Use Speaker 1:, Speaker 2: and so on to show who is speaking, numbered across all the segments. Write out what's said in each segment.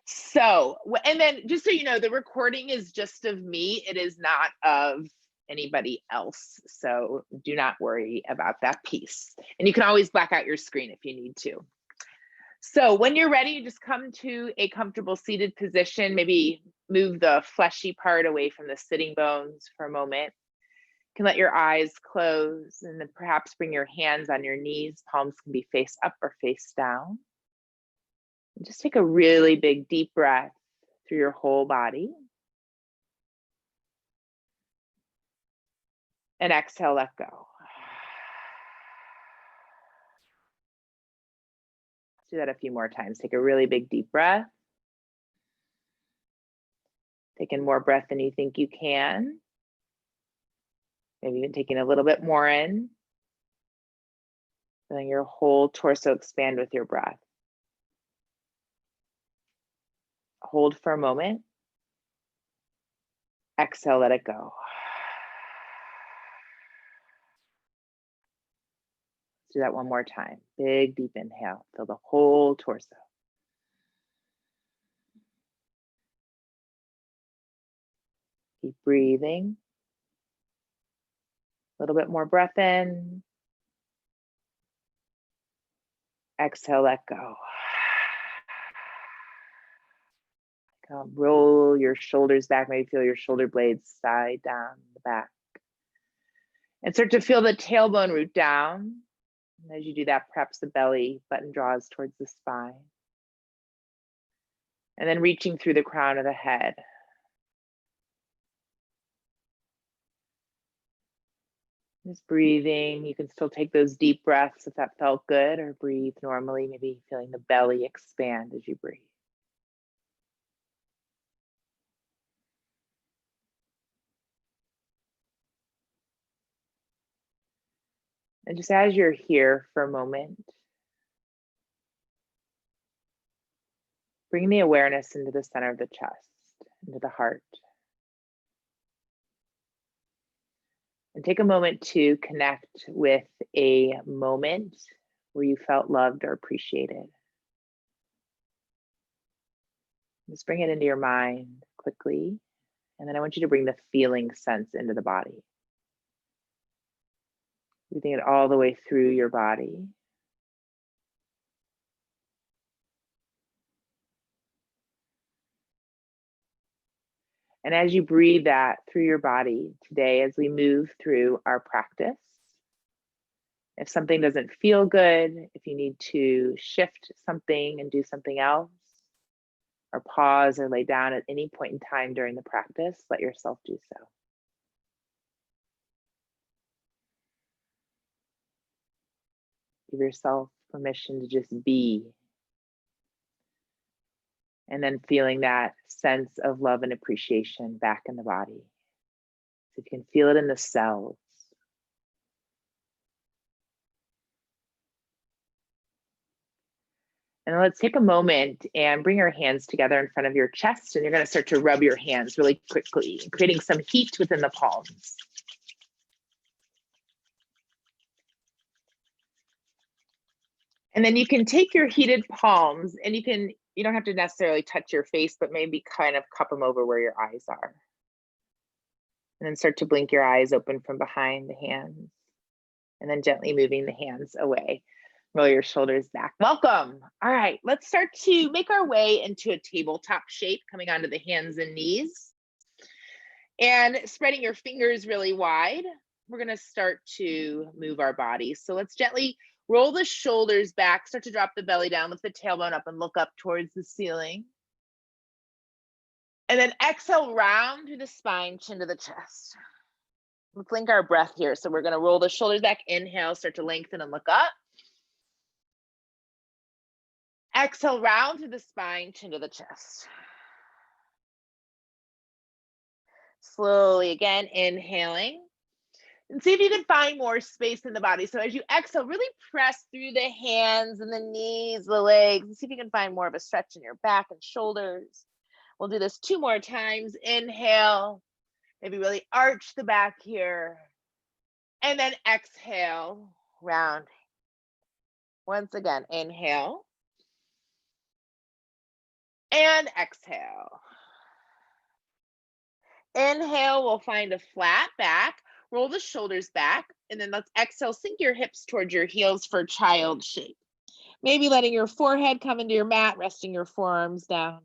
Speaker 1: So, and then just so you know, the recording is just of me. It is not of anybody else. So do not worry about that piece. And you can always black out your screen if you need to. So when you're ready, you just come to a comfortable seated position. Maybe move the fleshy part away from the sitting bones for a moment. You can let your eyes close and then perhaps bring your hands on your knees. Palms can be face up or face down. And just take a really big deep breath through your whole body. And exhale, let go. Let's do that a few more times. Take a really big deep breath. Take in more breath than you think you can. Maybe even taking a little bit more in. Feeling your whole torso expand with your breath. Hold for a moment. Exhale, let it go. Let's do that one more time. Big, deep inhale. Feel the whole torso. Keep breathing. A little bit more breath in. Exhale, let go. Roll your shoulders back. Maybe feel your shoulder blades side down the back. And start to feel the tailbone root down. And as you do that, perhaps the belly button draws towards the spine. And then reaching through the crown of the head. Just breathing. You can still take those deep breaths if that felt good, or breathe normally, maybe feeling the belly expand as you breathe. And just as you're here for a moment, bring the awareness into the center of the chest, into the heart. And take a moment to connect with a moment where you felt loved or appreciated. Just bring it into your mind quickly. And then I want you to bring the feeling sense into the body. Breathing it all the way through your body. And as you breathe that through your body today, as we move through our practice, if something doesn't feel good, if you need to shift something and do something else, or pause or lay down at any point in time during the practice, let yourself do so. Give yourself permission to just be. And then feeling that sense of love and appreciation back in the body. So you can feel it in the cells. And let's take a moment and bring your hands together in front of your chest, and you're going to start to rub your hands really quickly, creating some heat within the palms. And then you can take your heated palms and you don't have to necessarily touch your face, but maybe kind of cup them over where your eyes are. And then start to blink your eyes open from behind the hands, and then gently moving the hands away. Roll your shoulders back. Welcome. All right, let's start to make our way into a tabletop shape, coming onto the hands and knees. And spreading your fingers really wide, we're gonna start to move our bodies. So let's gently roll the shoulders back, start to drop the belly down, lift the tailbone up and look up towards the ceiling. And then exhale, round through the spine, chin to the chest. Let's link our breath here. So we're gonna roll the shoulders back, inhale, start to lengthen and look up. Exhale, round through the spine, chin to the chest. Slowly again, inhaling. And see if you can find more space in the body. So as you exhale, really press through the hands and the knees, the legs, and see if you can find more of a stretch in your back and shoulders. We'll do this 2 more times. Inhale, maybe really arch the back here. And then exhale, rounding. Once again, inhale. And exhale. Inhale, we'll find a flat back, roll the shoulders back, and then let's exhale, sink your hips towards your heels for child shape. Maybe letting your forehead come into your mat, resting your forearms down.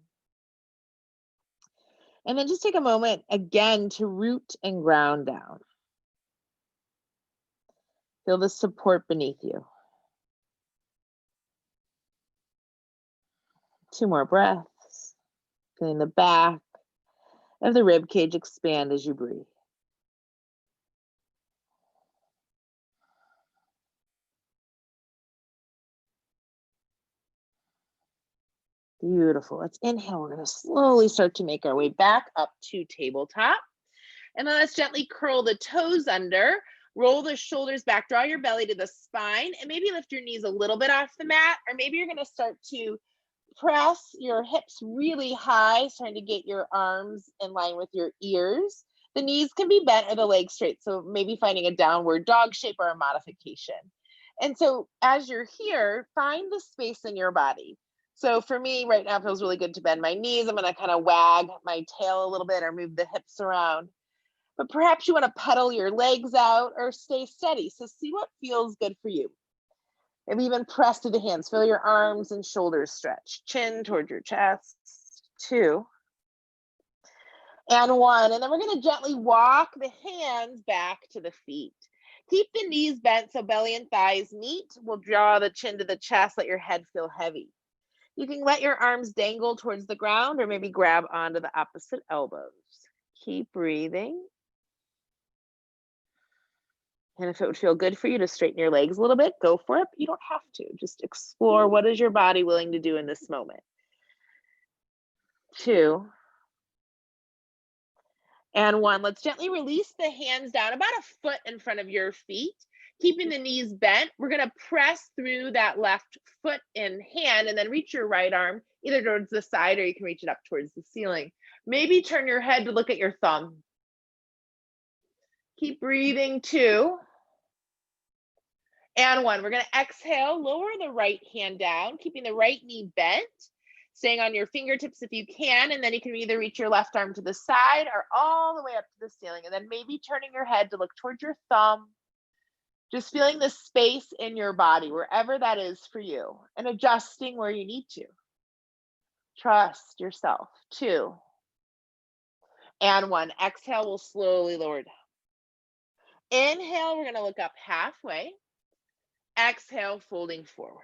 Speaker 1: And then just take a moment again to root and ground down. Feel the support beneath you. 2 more breaths. Feeling the back of the rib cage expand as you breathe. Beautiful. Let's inhale. We're going to slowly start to make our way back up to tabletop. And then let's gently curl the toes under, roll the shoulders back, draw your belly to the spine, and maybe lift your knees a little bit off the mat, or maybe you're going to start to press your hips really high, starting to get your arms in line with your ears. The knees can be bent or the legs straight, so maybe finding a downward dog shape or a modification. And so as you're here, find the space in your body. So for me right now, it feels really good to bend my knees. I'm going to kind of wag my tail a little bit or move the hips around. But perhaps you want to pedal your legs out or stay steady. So see what feels good for you. Maybe even press to the hands. Feel your arms and shoulders stretch. Chin toward your chest. 2. And 1. And then we're going to gently walk the hands back to the feet. Keep the knees bent so belly and thighs meet. We'll draw the chin to the chest. Let your head feel heavy. You can let your arms dangle towards the ground or maybe grab onto the opposite elbows. Keep breathing. And if it would feel good for you to straighten your legs a little bit, go for it. But you don't have to. Just explore what is your body willing to do in this moment. 2. And 1. Let's gently release the hands down about a foot in front of your feet. Keeping the knees bent, we're going to press through that left foot and hand and then reach your right arm either towards the side or you can reach it up towards the ceiling. Maybe turn your head to look at your thumb. Keep breathing. 2. And 1. We're going to exhale, lower the right hand down, keeping the right knee bent, staying on your fingertips if you can, and then you can either reach your left arm to the side or all the way up to the ceiling, and then maybe turning your head to look towards your thumb. Just feeling the space in your body, wherever that is for you, and adjusting where you need to. Trust yourself. 2. And 1. Exhale, we'll slowly lower down. Inhale, we're going to look up halfway. Exhale, folding forward.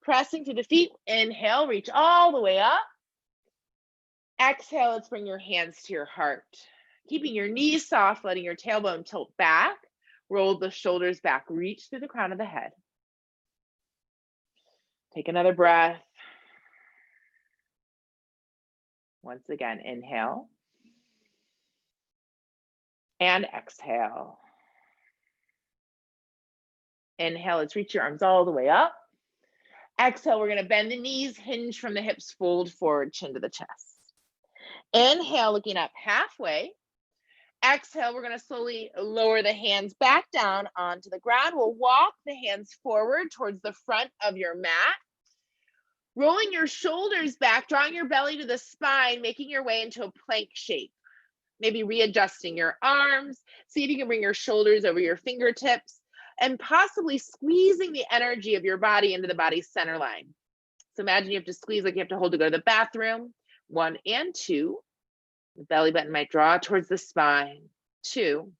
Speaker 1: Pressing to the feet. Inhale, reach all the way up. Exhale, let's bring your hands to your heart. Keeping your knees soft, letting your tailbone tilt back. Roll the shoulders back, reach through the crown of the head. Take another breath. Once again, inhale. And exhale. Inhale, let's reach your arms all the way up. Exhale, we're going to bend the knees, hinge from the hips, fold forward, chin to the chest. Inhale, looking up halfway. Exhale, we're going to slowly lower the hands back down onto the ground. We'll walk the hands forward towards the front of your mat. Rolling your shoulders back, drawing your belly to the spine, making your way into a plank shape. Maybe readjusting your arms. See if you can bring your shoulders over your fingertips and possibly squeezing the energy of your body into the body's center line. So imagine you have to squeeze like you have to hold to go to the bathroom. 1 and 2. The belly button might draw towards the spine. 2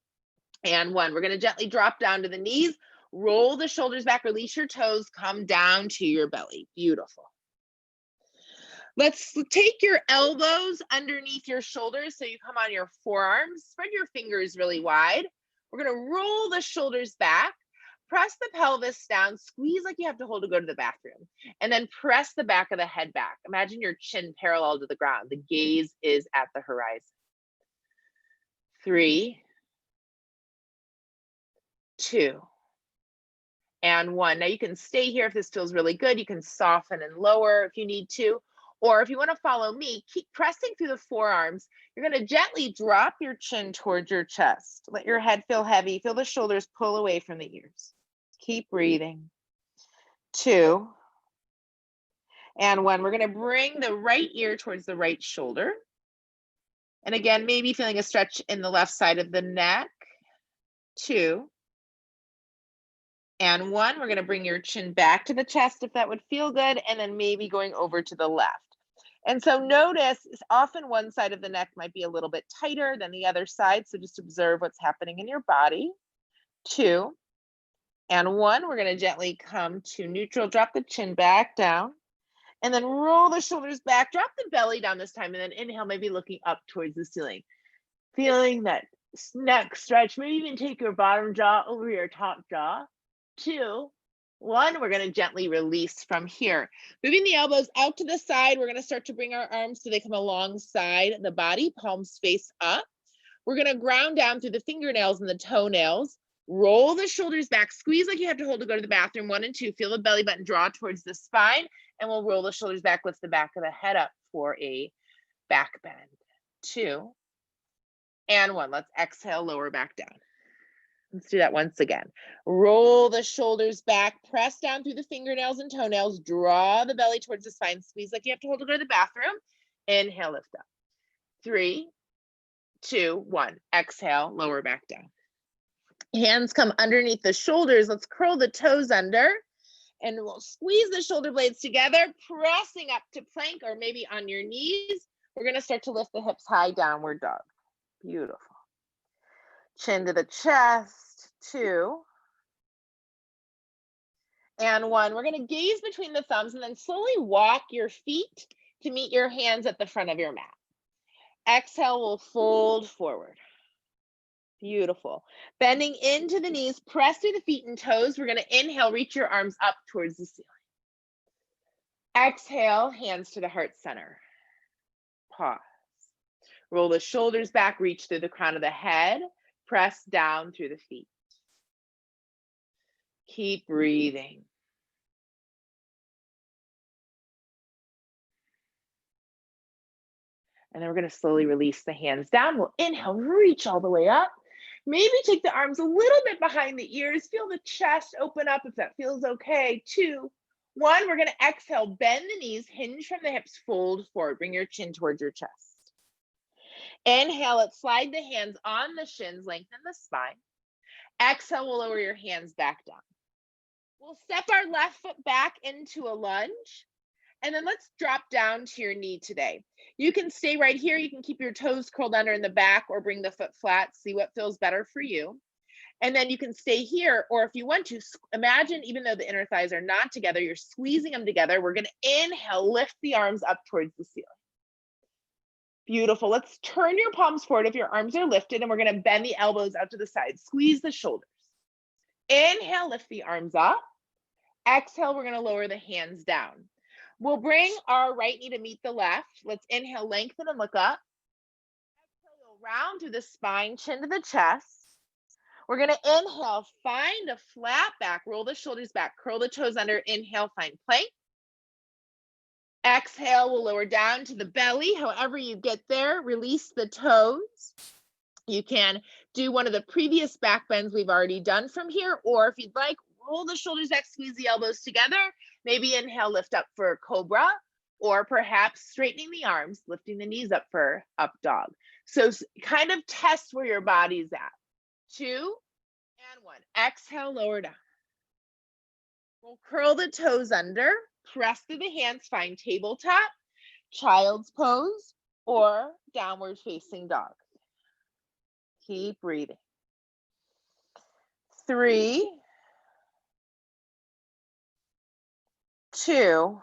Speaker 1: and 1. We're going to gently drop down to the knees, roll the shoulders back, release your toes, come down to your belly. Beautiful. Let's take your elbows underneath your shoulders so you come on your forearms. Spread your fingers really wide. We're going to roll the shoulders back, press the pelvis down, squeeze like you have to hold to go to the bathroom, and then press the back of the head back. Imagine your chin parallel to the ground. The gaze is at the horizon. 3, 2, and 1. Now you can stay here if this feels really good. You can soften and lower if you need to. Or if you want to follow me, keep pressing through the forearms. You're going to gently drop your chin towards your chest. Let your head feel heavy. Feel the shoulders pull away from the ears. Keep breathing. 2. And 1, we're going to bring the right ear towards the right shoulder. And again, maybe feeling a stretch in the left side of the neck. 2. And 1, we're going to bring your chin back to the chest if that would feel good, and then maybe going over to the left. And so notice, often one side of the neck might be a little bit tighter than the other side, so just observe what's happening in your body. 2. And 1, we're going to gently come to neutral, drop the chin back down, and then roll the shoulders back, drop the belly down this time, and then inhale, maybe looking up towards the ceiling. Feeling that neck stretch, maybe even take your bottom jaw over your top jaw. 2, 1, we're going to gently release from here. Moving the elbows out to the side, we're going to start to bring our arms so they come alongside the body, palms face up. We're going to ground down through the fingernails and the toenails. Roll the shoulders back, squeeze like you have to hold to go to the bathroom. 1 and 2, feel the belly button draw towards the spine, and we'll roll the shoulders back, lift the back of the head up for a back bend. 2, and 1, let's exhale, lower back down. Let's do that once again. Roll the shoulders back, press down through the fingernails and toenails, draw the belly towards the spine, squeeze like you have to hold to go to the bathroom. Inhale, lift up. 3, 2, 1, exhale, lower back down. Hands come underneath the shoulders. Let's curl the toes under, and we'll squeeze the shoulder blades together, pressing up to plank or maybe on your knees. We're going to start to lift the hips high, downward dog. Beautiful. Chin to the chest. 2, and 1. We're going to gaze between the thumbs and then slowly walk your feet to meet your hands at the front of your mat. Exhale, we'll fold forward. Beautiful. Bending into the knees, press through the feet and toes. We're going to inhale, reach your arms up towards the ceiling. Exhale, hands to the heart center. Pause. Roll the shoulders back, reach through the crown of the head, press down through the feet. Keep breathing. And then we're going to slowly release the hands down. We'll inhale, reach all the way up. Maybe take the arms a little bit behind the ears. Feel the chest open up if that feels okay. 2, 1, we're going to exhale, bend the knees, hinge from the hips, fold forward. Bring your chin towards your chest. Inhale, let's slide the hands on the shins, lengthen the spine. Exhale, we'll lower your hands back down. We'll step our left foot back into a lunge. And then let's drop down to your knee today. You can stay right here. You can keep your toes curled under in the back or bring the foot flat. See what feels better for you. And then you can stay here, or if you want to, imagine even though the inner thighs are not together, you're squeezing them together. We're going to inhale, lift the arms up towards the ceiling. Beautiful. Let's turn your palms forward if your arms are lifted, and we're going to bend the elbows out to the side. Squeeze the shoulders. Inhale, lift the arms up. Exhale, we're going to lower the hands down. We'll bring our right knee to meet the left. Let's inhale, lengthen and look up. Exhale, we'll round through the spine, chin to the chest. We're going to inhale, find a flat back, roll the shoulders back, curl the toes under, inhale, find plank. Exhale, we'll lower down to the belly. However you get there, release the toes. You can do one of the previous back bends we've already done from here, or if you'd like, roll the shoulders back, squeeze the elbows together. Maybe inhale, lift up for cobra, or perhaps straightening the arms, lifting the knees up for up dog. So kind of test where your body's at. 2 and 1. Exhale, lower down. We'll curl the toes under, press through the hands, find tabletop, child's pose, or downward facing dog. Keep breathing. 3, 2,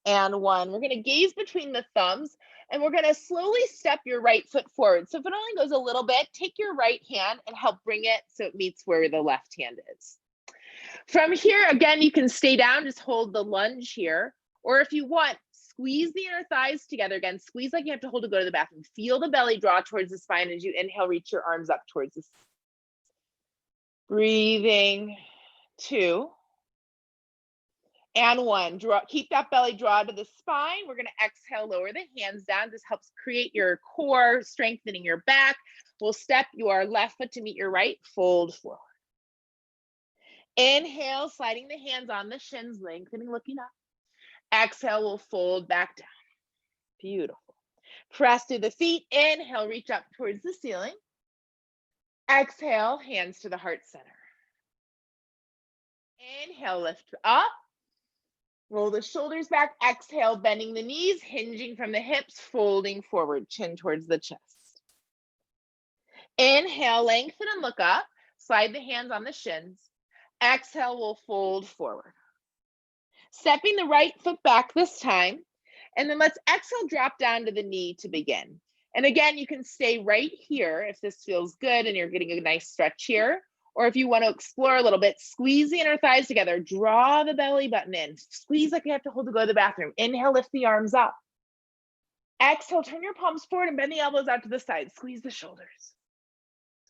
Speaker 1: and 1. We're going to gaze between the thumbs, and we're going to slowly step your right foot forward. So if it only goes a little bit, take your right hand and help bring it so it meets where the left hand is. From here, again, you can stay down, just hold the lunge here. Or if you want, squeeze the inner thighs together. Again, squeeze like you have to hold to go to the bathroom. Feel the belly draw towards the spine as you inhale, reach your arms up towards the spine. Breathing. 2 and 1. Keep that belly draw to the spine. We're going to exhale, lower the hands down. This helps create your core, strengthening your back. We'll step your left foot to meet your right, fold forward. Inhale, sliding the hands on the shins, lengthening, looking up. Exhale, we'll fold back down. Beautiful. Press through the feet. Inhale, reach up towards the ceiling. Exhale, hands to the heart center. Inhale, lift up. Roll the shoulders back. Exhale, bending the knees, hinging from the hips, folding forward, chin towards the chest. Inhale, lengthen and look up. Slide the hands on the shins. Exhale, we'll fold forward. Stepping the right foot back this time. And then let's exhale, drop down to the knee to begin. And again, you can stay right here if this feels good and you're getting a nice stretch here. Or if you want to explore a little bit, squeeze the inner thighs together, draw the belly button in, squeeze like you have to hold to go to the bathroom. Inhale, lift the arms up. Exhale, turn your palms forward and bend the elbows out to the side, squeeze the shoulders.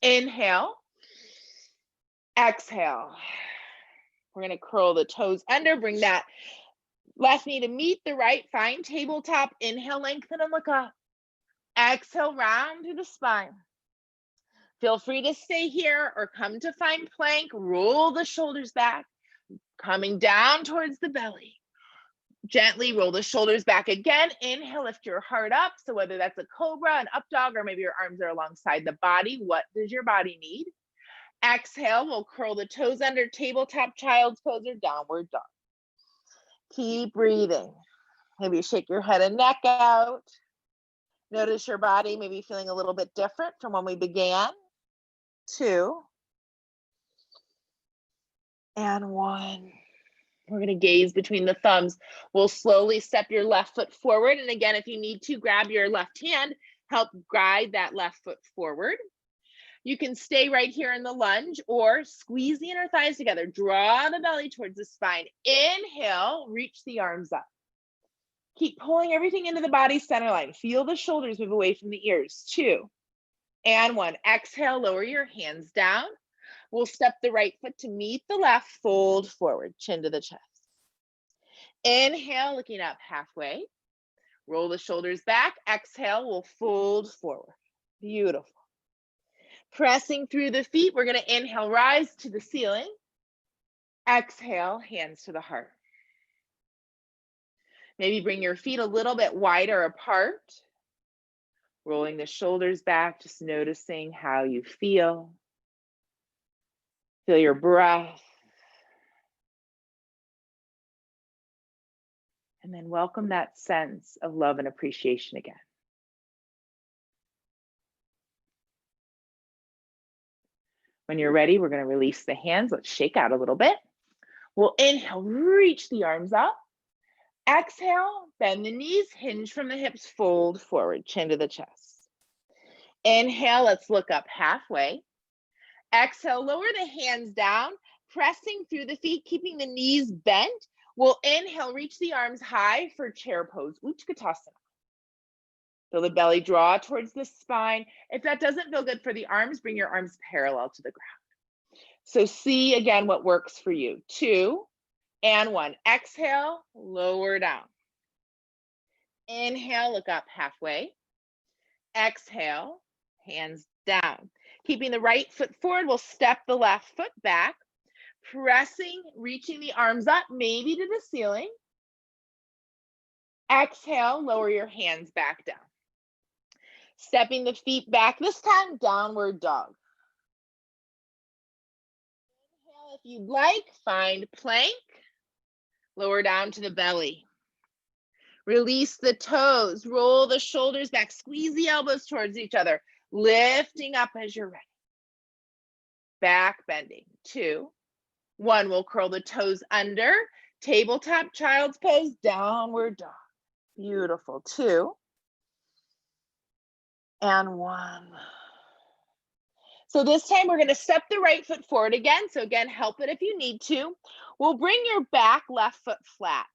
Speaker 1: Inhale, exhale. We're going to curl the toes under, bring that left knee to meet the right, find tabletop. Inhale, lengthen and look up. Exhale, round through the spine. Feel free to stay here or come to find plank. Roll the shoulders back, coming down towards the belly. Gently roll the shoulders back again. Inhale, lift your heart up. So whether that's a cobra, an up dog, or maybe your arms are alongside the body, what does your body need? Exhale, we'll curl the toes under, tabletop, child's pose, or downward dog. Keep breathing. Maybe shake your head and neck out. Notice your body maybe feeling a little bit different from when we began. 2 and 1. We're going to gaze between the thumbs. We'll slowly step your left foot forward. And again, if you need to, grab your left hand, help guide that left foot forward. You can stay right here in the lunge or squeeze the inner thighs together. Draw the belly towards the spine. Inhale, reach the arms up. Keep pulling everything into the body center line. Feel the shoulders move away from the ears. 2 and 1. Exhale, lower your hands down. We'll step the right foot to meet the left, fold forward, chin to the chest. Inhale, looking up halfway. Roll the shoulders back. Exhale, we'll fold forward. Beautiful. Pressing through the feet, we're going to inhale, rise to the ceiling. Exhale, hands to the heart. Maybe bring your feet a little bit wider apart. Rolling the shoulders back, just noticing how you feel. Feel your breath. And then welcome that sense of love and appreciation again. When you're ready, we're going to release the hands. Let's shake out a little bit. We'll inhale, reach the arms up. Exhale, bend the knees, hinge from the hips, fold forward, chin to the chest. Inhale, let's look up halfway. Exhale, lower the hands down, pressing through the feet, keeping the knees bent. We'll inhale, reach the arms high for chair pose, Utkatasana. Feel the belly draw towards the spine. If that doesn't feel good for the arms, bring your arms parallel to the ground. So see again what works for you. 2 and 1. Exhale, lower down. Inhale, look up halfway. Exhale, hands down. Keeping the right foot forward, we'll step the left foot back, pressing, reaching the arms up, maybe to the ceiling. Exhale, lower your hands back down. Stepping the feet back, this time downward dog. Inhale if you'd like, find plank. Lower down to the belly. Release the toes, roll the shoulders back, squeeze the elbows towards each other, lifting up as you're ready. Back bending. 2, 1, we'll curl the toes under, tabletop, child's pose, downward dog. Beautiful. 2 and 1. So this time we're going to step the right foot forward again. So again, help it if you need to. We'll bring your back left foot flat.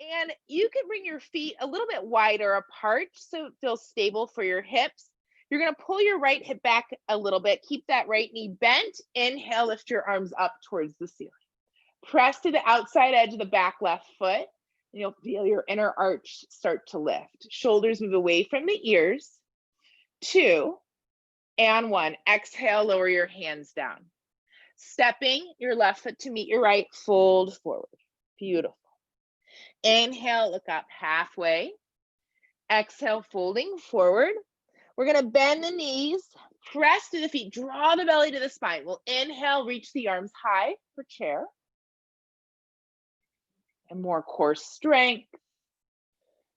Speaker 1: And you can bring your feet a little bit wider apart so it feels stable for your hips. You're going to pull your right hip back a little bit. Keep that right knee bent. Inhale, lift your arms up towards the ceiling. Press to the outside edge of the back left foot. And you'll feel your inner arch start to lift. Shoulders move away from the ears. 2 and 1. Exhale, lower your hands down. Stepping your left foot to meet your right, fold forward. Beautiful. Inhale, look up halfway. Exhale, folding forward. We're going to bend the knees, press through the feet, draw the belly to the spine. We'll inhale, reach the arms high for chair. And more core strength.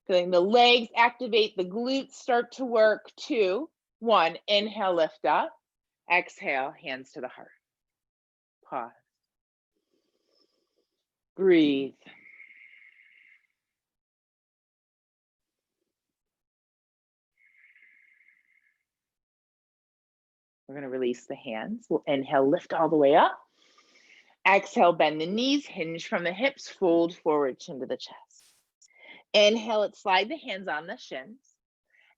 Speaker 1: Feeling the legs activate, the glutes start to work. 2, 1, inhale, lift up. Exhale, hands to the heart. Pause. Breathe. We're going to release the hands. We'll inhale, lift all the way up. Exhale, bend the knees, hinge from the hips, fold forward, chin to the chest. Inhale it, slide the hands on the shins.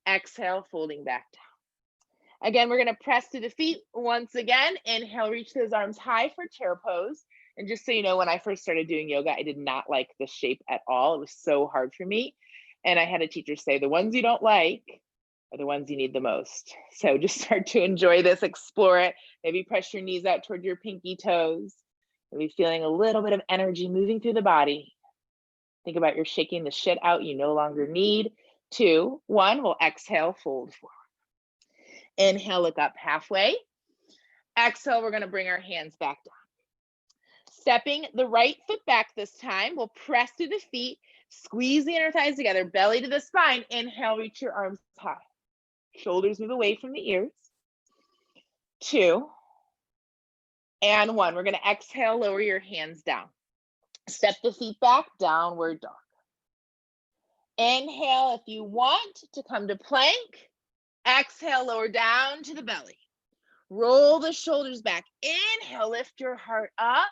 Speaker 1: Exhale, folding back down. Again, we're going to press to the feet once again. Inhale, reach those arms high for chair pose. And just so you know, when I first started doing yoga, I did not like this shape at all. It was so hard for me. And I had a teacher say, the ones you don't like are the ones you need the most. So just start to enjoy this, explore it. Maybe press your knees out toward your pinky toes. Maybe feeling a little bit of energy moving through the body. Think about you're shaking the shit out you no longer need. 2, 1, we'll exhale, fold forward. Inhale, look up halfway. Exhale, we're going to bring our hands back down. Stepping the right foot back this time, we'll press through the feet, squeeze the inner thighs together, belly to the spine. Inhale, reach your arms high. Shoulders move away from the ears. 2, and 1. We're going to exhale, lower your hands down. Step the feet back, downward dog. Inhale if you want to come to plank. Exhale, lower down to the belly. Roll the shoulders back. Inhale, lift your heart up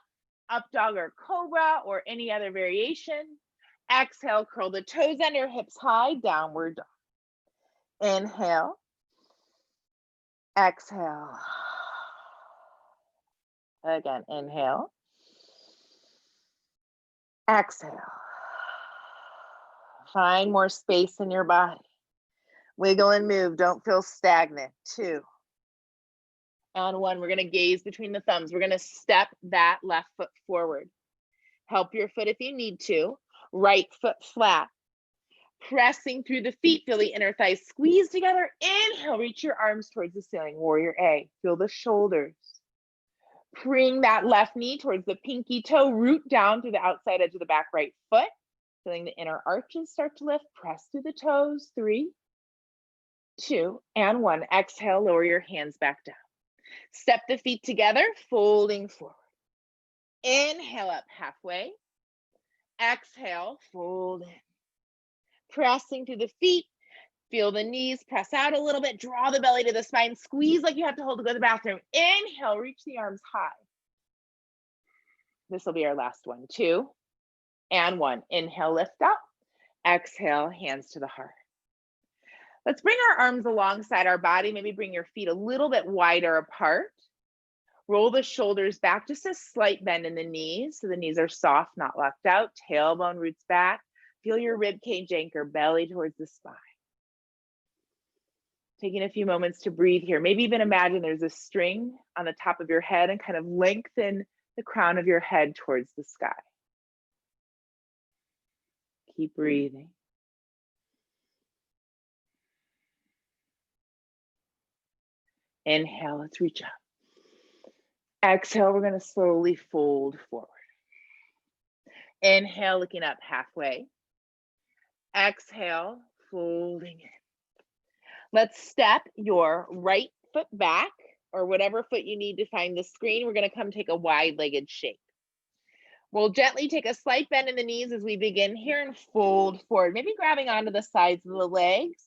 Speaker 1: dog or cobra or any other variation. Exhale, curl the toes under, hips high, downward dog. Inhale. Exhale. Again, inhale. Exhale. Find more space in your body. Wiggle and move. Don't feel stagnant. 2, and 1. We're going to gaze between the thumbs. We're going to step that left foot forward. Help your foot if you need to. Right foot flat. Pressing through the feet. Feel the inner thighs squeeze together. Inhale, reach your arms towards the ceiling. Warrior A. Feel the shoulders. Bring that left knee towards the pinky toe. Root down through the outside edge of the back right foot. Feeling the inner arches start to lift. Press through the toes. 3, 2, and 1. Exhale, lower your hands back down. Step the feet together, folding forward. Inhale up halfway. Exhale, fold in. Pressing through the feet. Feel the knees press out a little bit. Draw the belly to the spine. Squeeze like you have to hold to go to the bathroom. Inhale, reach the arms high. This will be our last one. 2, and 1. Inhale, lift up. Exhale, hands to the heart. Let's bring our arms alongside our body. Maybe bring your feet a little bit wider apart. Roll the shoulders back, just a slight bend in the knees. So the knees are soft, not locked out. Tailbone roots back. Feel your rib cage anchor, belly towards the spine. Taking a few moments to breathe here. Maybe even imagine there's a string on the top of your head and kind of lengthen the crown of your head towards the sky. Keep breathing. Inhale, let's reach up. Exhale, we're going to slowly fold forward. Inhale, looking up halfway. Exhale, folding in. Let's step your right foot back, or whatever foot you need to find the screen. We're going to come take a wide-legged shape. We'll gently take a slight bend in the knees as we begin here and fold forward, maybe grabbing onto the sides of the legs.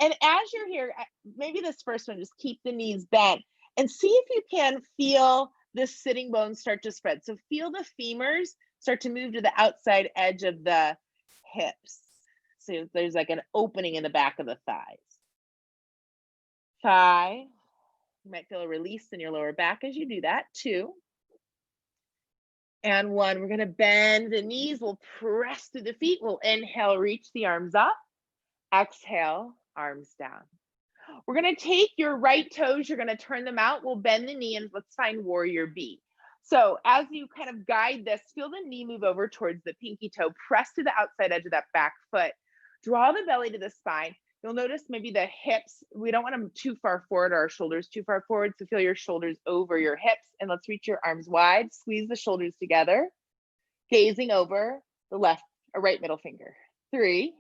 Speaker 1: And as you're here, maybe this first one, just keep the knees bent and see if you can feel the sitting bones start to spread. So feel the femurs start to move to the outside edge of the hips. So there's like an opening in the back of the thighs. 5, you might feel a release in your lower back as you do that. 2, and 1. We're going to bend the knees. We'll press through the feet. We'll inhale, reach the arms up. Exhale, arms down. We're going to take your right toes. You're going to turn them out. We'll bend the knee and let's find warrior B. So as you kind of guide this, feel the knee move over towards the pinky toe, press to the outside edge of that back foot, draw the belly to the spine. You'll notice maybe the hips, we don't want them too far forward or our shoulders too far forward. So feel your shoulders over your hips, and let's reach your arms wide, squeeze the shoulders together, gazing over the left or right middle finger. 3,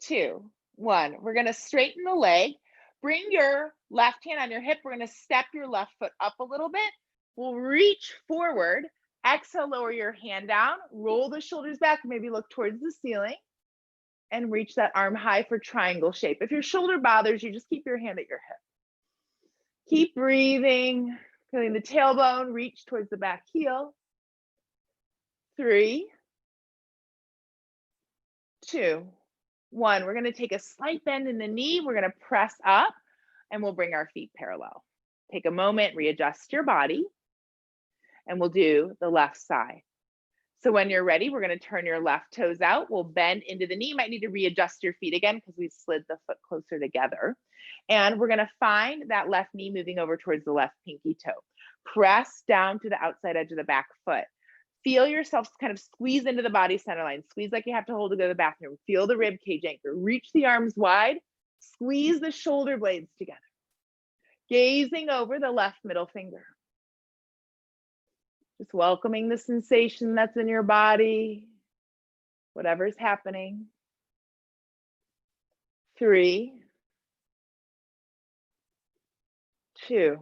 Speaker 1: 2, 1. We're gonna straighten the leg. Bring your left hand on your hip. We're gonna step your left foot up a little bit. We'll reach forward. Exhale, lower your hand down, roll the shoulders back, maybe look towards the ceiling, and reach that arm high for triangle shape. If your shoulder bothers you, just keep your hand at your hip. Keep breathing, feeling the tailbone reach towards the back heel. 3, 2, 1. We're gonna take a slight bend in the knee. We're gonna press up, and we'll bring our feet parallel. Take a moment, readjust your body, and we'll do the left side. So when you're ready, we're gonna turn your left toes out. We'll bend into the knee. You might need to readjust your feet again because we slid the foot closer together. And we're gonna find that left knee moving over towards the left pinky toe. Press down to the outside edge of the back foot. Feel yourself kind of squeeze into the body center line. Squeeze like you have to hold to go to the bathroom. Feel the rib cage anchor. Reach the arms wide. Squeeze the shoulder blades together. Gazing over the left middle finger. Just welcoming the sensation that's in your body, whatever's happening. 3, 2,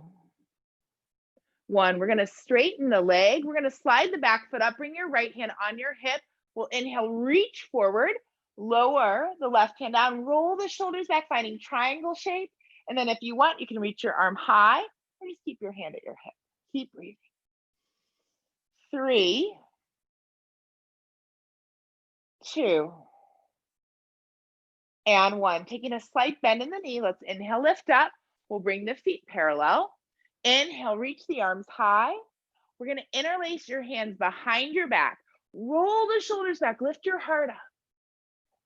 Speaker 1: 1. We're gonna straighten the leg. We're gonna slide the back foot up. Bring your right hand on your hip. We'll inhale, reach forward, lower the left hand down, roll the shoulders back, finding triangle shape. And then if you want, you can reach your arm high or just keep your hand at your hip. Keep breathing. 3, 2, and 1. Taking a slight bend in the knee. Let's inhale, lift up. We'll bring the feet parallel. Inhale, reach the arms high. We're gonna interlace your hands behind your back. Roll the shoulders back, lift your heart up.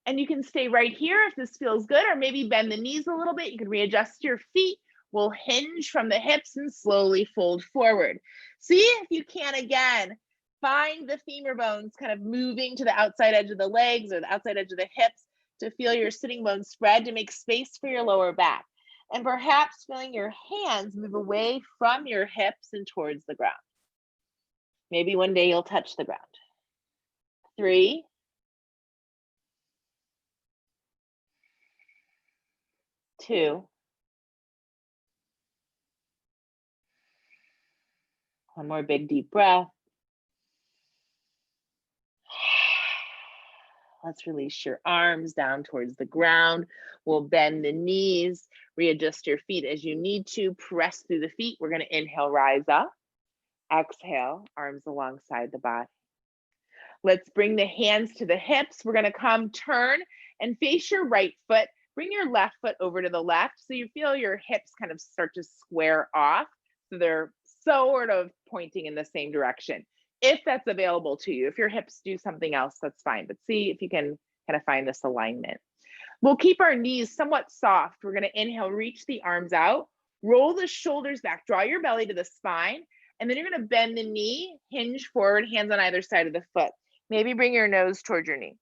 Speaker 1: And you can stay right here if this feels good, or maybe bend the knees a little bit. You can readjust your feet. We'll hinge from the hips and slowly fold forward. See if you can, again, find the femur bones kind of moving to the outside edge of the legs or the outside edge of the hips to feel your sitting bones spread to make space for your lower back. And perhaps feeling your hands move away from your hips and towards the ground. Maybe one day you'll touch the ground. 3, 2, 1 more big deep breath. Let's release your arms down towards the ground. We'll bend the knees, readjust your feet as you need to, press through the feet. We're gonna inhale, rise up. Exhale, arms alongside the body. Let's bring the hands to the hips. We're gonna come, turn, and face your right foot. Bring your left foot over to the left so you feel your hips kind of start to square off. So they're sort of pointing in the same direction. If that's available to you, if your hips do something else, that's fine. But see if you can kind of find this alignment. We'll keep our knees somewhat soft. We're gonna inhale, reach the arms out, roll the shoulders back, draw your belly to the spine, and then you're gonna bend the knee, hinge forward, hands on either side of the foot. Maybe bring your nose towards your knee.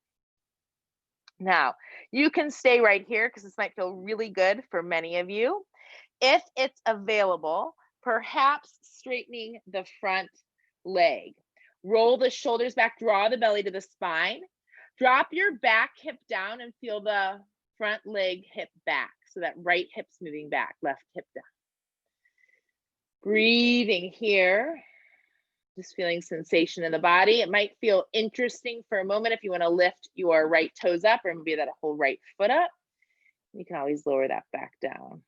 Speaker 1: Now, you can stay right here because this might feel really good for many of you. If it's available, perhaps straightening the front leg. Roll the shoulders back, draw the belly to the spine. Drop your back hip down and feel the front leg hip back. So that right hip's moving back, left hip down. Breathing here. Just feeling sensation in the body. It might feel interesting for a moment if you want to lift your right toes up or maybe that whole right foot up. You can always lower that back down.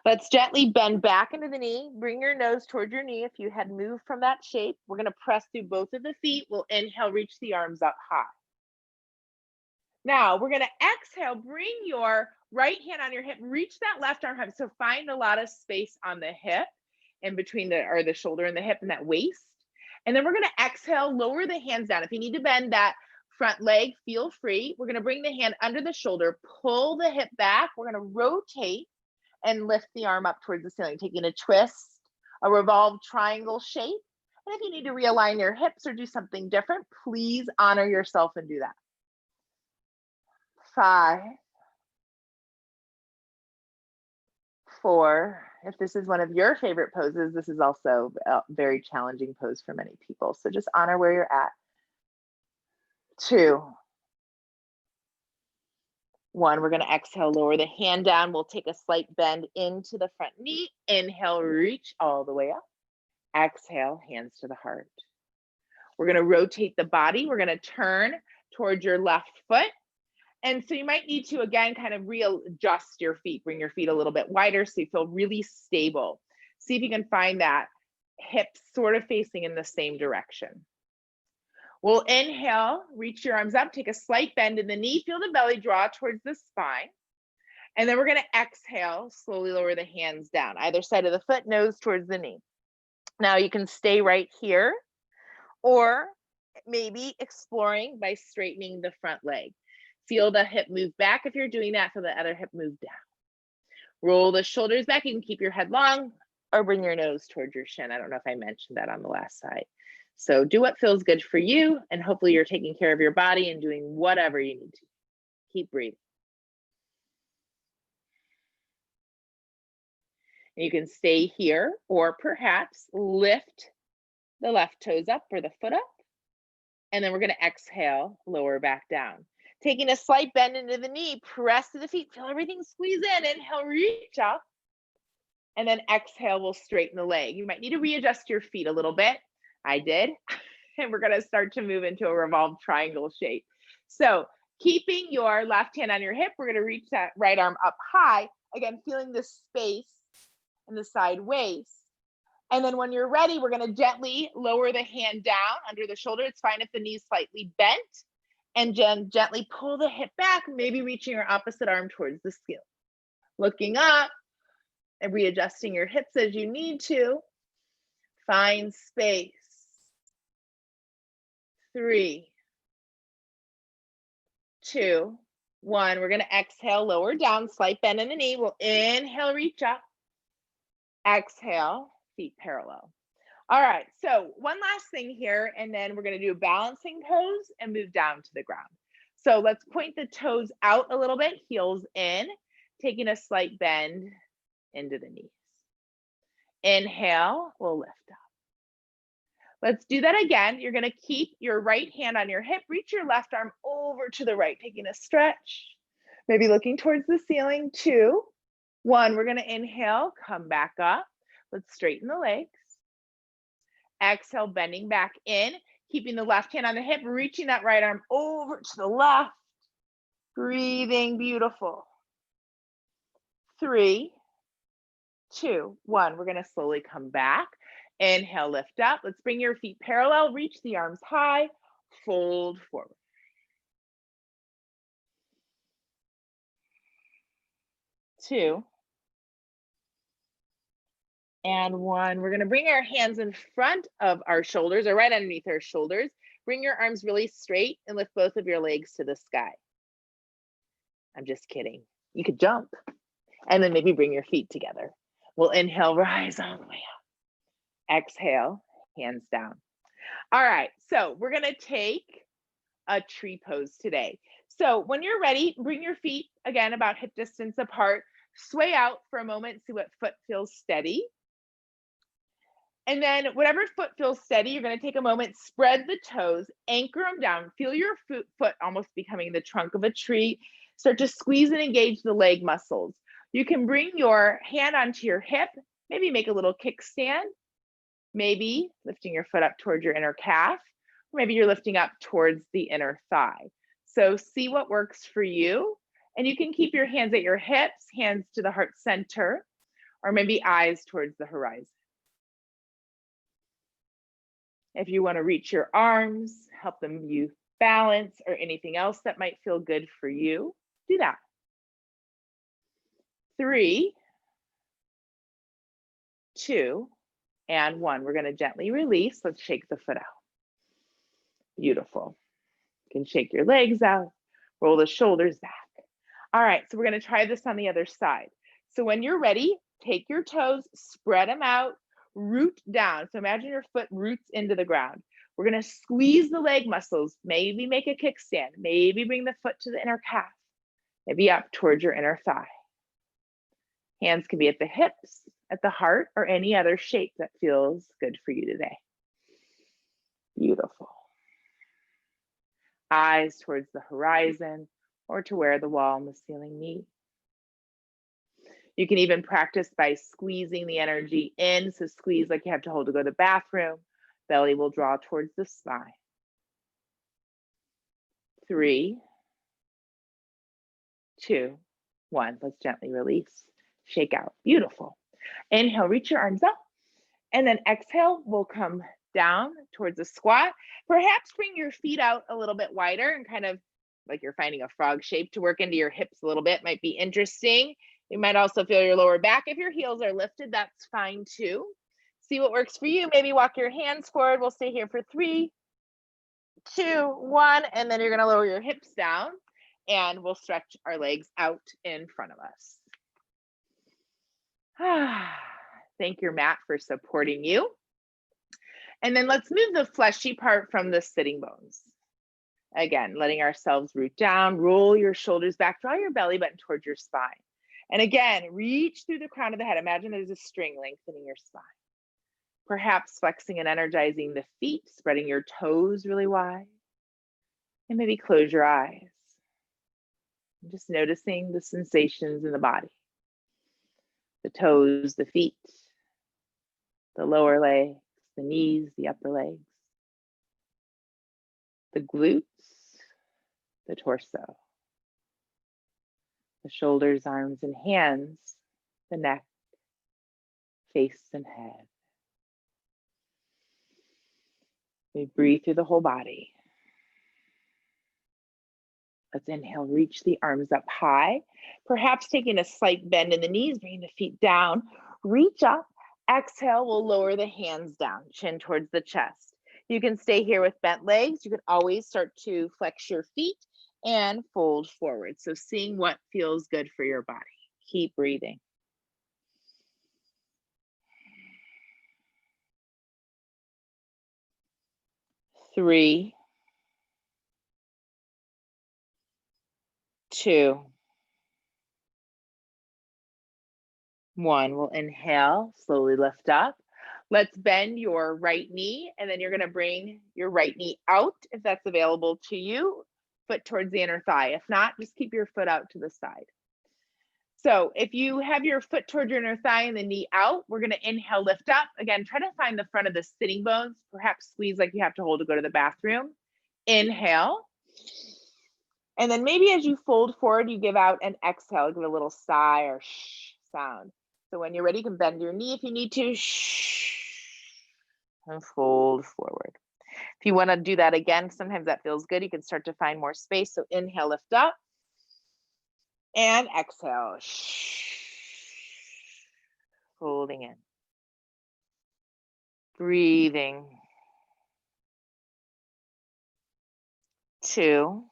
Speaker 1: Let's gently bend back into the knee. Bring your nose toward your knee if you had moved from that shape. We're going to press through both of the feet. We'll inhale, reach the arms up high. Now we're going to exhale, bring your right hand on your hip, reach that left arm high. So find a lot of space on the hip in between the shoulder and the hip and that waist. And then we're going to exhale, lower the hands down. If you need to bend that front leg, feel free. We're going to bring the hand under the shoulder, pull the hip back. We're going to rotate and lift the arm up towards the ceiling, taking a twist a revolved triangle shape. And if you need to realign your hips or do something different, please honor yourself and do that. 5, 4. If this is one of your favorite poses, this is also a very challenging pose for many people. So just honor where you're at. 2, 1. We're going to exhale, lower the hand down. We'll take a slight bend into the front knee. Inhale, reach all the way up. Exhale, hands to the heart. We're going to rotate the body. We're going to turn towards your left foot. And so you might need to, again, kind of readjust your feet, bring your feet a little bit wider so you feel really stable. See if you can find that hips sort of facing in the same direction. We'll inhale, reach your arms up, take a slight bend in the knee, feel the belly draw towards the spine. And then we're going to exhale, slowly lower the hands down, either side of the foot, nose towards the knee. Now you can stay right here, or maybe exploring by straightening the front leg. Feel the hip move back. If you're doing that, feel the other hip move down. Roll the shoulders back. You can keep your head long or bring your nose towards your shin. I don't know if I mentioned that on the last side. So do what feels good for you, and hopefully you're taking care of your body and doing whatever you need to. Keep breathing. And you can stay here, or perhaps lift the left toes up or the foot up. And then we're going to exhale, lower back down. Taking a slight bend into the knee, press to the feet, feel everything squeeze in. Inhale, reach up. And then exhale, we'll straighten the leg. You might need to readjust your feet a little bit. I did. And we're going to start to move into a revolved triangle shape. So keeping your left hand on your hip, we're going to reach that right arm up high. Again, feeling the space in the side waist. And then when you're ready, we're going to gently lower the hand down under the shoulder. It's fine if the knee's slightly bent. And gently pull the hip back, maybe reaching your opposite arm towards the ceiling. Looking up and readjusting your hips as you need to. Find space. 3, 2, 1. We're going to exhale, lower down, slight bend in the knee. We'll inhale, reach up. Exhale, feet parallel. All right, so one last thing here, and then we're going to do a balancing pose and move down to the ground. So let's point the toes out a little bit, heels in, taking a slight bend into the knees. Inhale, we'll lift up. Let's do that again. You're going to keep your right hand on your hip, reach your left arm over to the right, taking a stretch, maybe looking towards the ceiling. 2, 1, we're going to inhale, come back up. Let's straighten the legs. Exhale, bending back in, keeping the left hand on the hip, reaching that right arm over to the left. Breathing, beautiful. 3, 2, 1. We're going to slowly come back. Inhale, lift up. Let's bring your feet parallel, reach the arms high, fold forward. 2, and 1. We're going to bring our hands in front of our shoulders or right underneath our shoulders. Bring your arms really straight and lift both of your legs to the sky. I'm just kidding. You could jump and then maybe bring your feet together. We'll inhale, rise all the way up. Exhale, hands down. All right, so we're going to take a tree pose today. So when you're ready, bring your feet again about hip distance apart. Sway out for a moment, see what foot feels steady. And then whatever foot feels steady, you're going to take a moment, spread the toes, anchor them down, feel your foot almost becoming the trunk of a tree. Start to squeeze and engage the leg muscles. You can bring your hand onto your hip, maybe make a little kickstand, maybe lifting your foot up towards your inner calf, or maybe you're lifting up towards the inner thigh. So see what works for you. And you can keep your hands at your hips, hands to the heart center, or maybe eyes towards the horizon. If you want to reach your arms, help them you balance, or anything else that might feel good for you, do that. 3, 2, and 1. We're going to gently release. Let's shake the foot out. Beautiful. You can shake your legs out, roll the shoulders back. All right, so we're going to try this on the other side. So when you're ready, take your toes, spread them out, root down. So imagine your foot roots into the ground. We're gonna squeeze the leg muscles, maybe make a kickstand, maybe bring the foot to the inner calf, maybe up towards your inner thigh. Hands can be at the hips, at the heart, or any other shape that feels good for you today. Beautiful. Eyes towards the horizon or to where the wall and the ceiling meet. You can even practice by squeezing the energy in. So squeeze like you have to hold to go to the bathroom. Belly will draw towards the spine. 3, 2, 1. Let's gently release. Shake out. Beautiful. Inhale, reach your arms up. And then exhale, we'll come down towards a squat. Perhaps bring your feet out a little bit wider and kind of like you're finding a frog shape to work into your hips a little bit. Might be interesting. You might also feel your lower back. If your heels are lifted, that's fine too. See what works for you. Maybe walk your hands forward. We'll stay here for 3, 2, 1, and then you're gonna lower your hips down and we'll stretch our legs out in front of us. Thank your mat for supporting you. And then let's move the fleshy part from the sitting bones. Again, letting ourselves root down, roll your shoulders back, draw your belly button towards your spine. And again, reach through the crown of the head. Imagine there's a string lengthening your spine. Perhaps flexing and energizing the feet, spreading your toes really wide. And maybe close your eyes. Just noticing the sensations in the body. The toes, the feet, the lower legs, the knees, the upper legs, the glutes, the torso, the shoulders, arms, and hands, the neck, face, and head. We breathe through the whole body. Let's inhale, reach the arms up high, perhaps taking a slight bend in the knees, bringing the feet down, reach up. Exhale, we'll lower the hands down, chin towards the chest. You can stay here with bent legs. You can always start to flex your feet and fold forward. So seeing what feels good for your body. Keep breathing. Three, 2, 1. We'll inhale, slowly lift up. Let's bend your right knee, and then you're gonna bring your right knee out if that's available to you, foot towards the inner thigh. If not, just keep your foot out to the side. So if you have your foot towards your inner thigh and the knee out, we're gonna inhale, lift up. Again, try to find the front of the sitting bones, perhaps squeeze like you have to hold to go to the bathroom. Inhale. And then maybe as you fold forward, you give out an exhale, give a little sigh or shh sound. So when you're ready, you can bend your knee if you need to, shh, and fold forward. If you want to do that again, sometimes that feels good. You can start to find more space. So inhale, lift up, and exhale, shh, folding in, breathing. 2,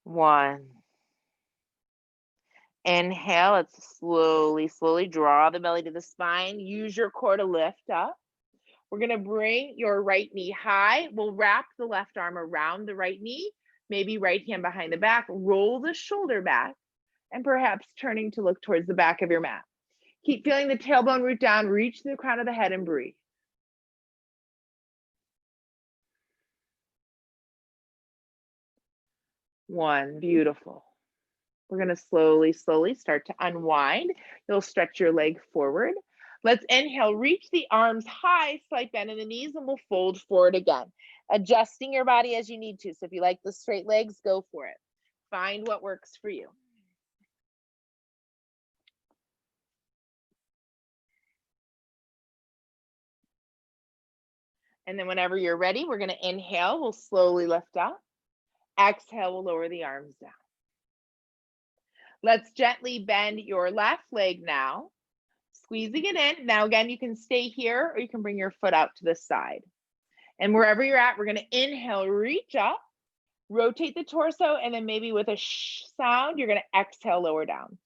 Speaker 1: 1. Inhale, let's slowly draw the belly to the spine. Use your core to lift up. We're gonna bring your right knee high. We'll wrap the left arm around the right knee, maybe right hand behind the back, roll the shoulder back, and perhaps turning to look towards the back of your mat. Keep feeling the tailbone root down, reach through the crown of the head and breathe. 1, beautiful. We're gonna slowly start to unwind. You'll stretch your leg forward. Let's inhale, reach the arms high, slight bend in the knees, and we'll fold forward again. Adjusting your body as you need to. So if you like the straight legs, go for it. Find what works for you. And then whenever you're ready, we're gonna inhale, we'll slowly lift up. Exhale, we'll lower the arms down. Let's gently bend your left leg now, squeezing it in. Now again, you can stay here or you can bring your foot out to the side. And wherever you're at, we're gonna inhale, reach up, rotate the torso, and then maybe with a shh sound, you're gonna exhale, lower down.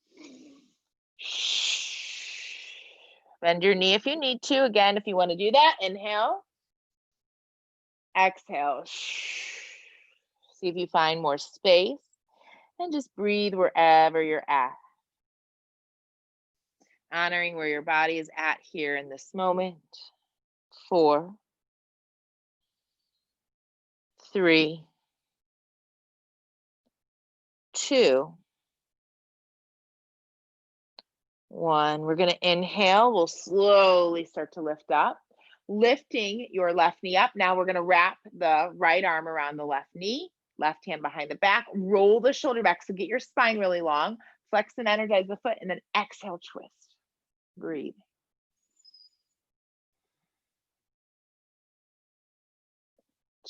Speaker 1: Bend your knee if you need to. Again, if you want to do that, inhale, exhale. See if you find more space and just breathe wherever you're at. Honoring where your body is at here in this moment. 4, 3, 2, 1. We're going to inhale. We'll slowly start to lift up, lifting your left knee up. Now we're going to wrap the right arm around the left knee, left hand behind the back, roll the shoulder back. So get your spine really long, flex and energize the foot, and then exhale, twist. Breathe.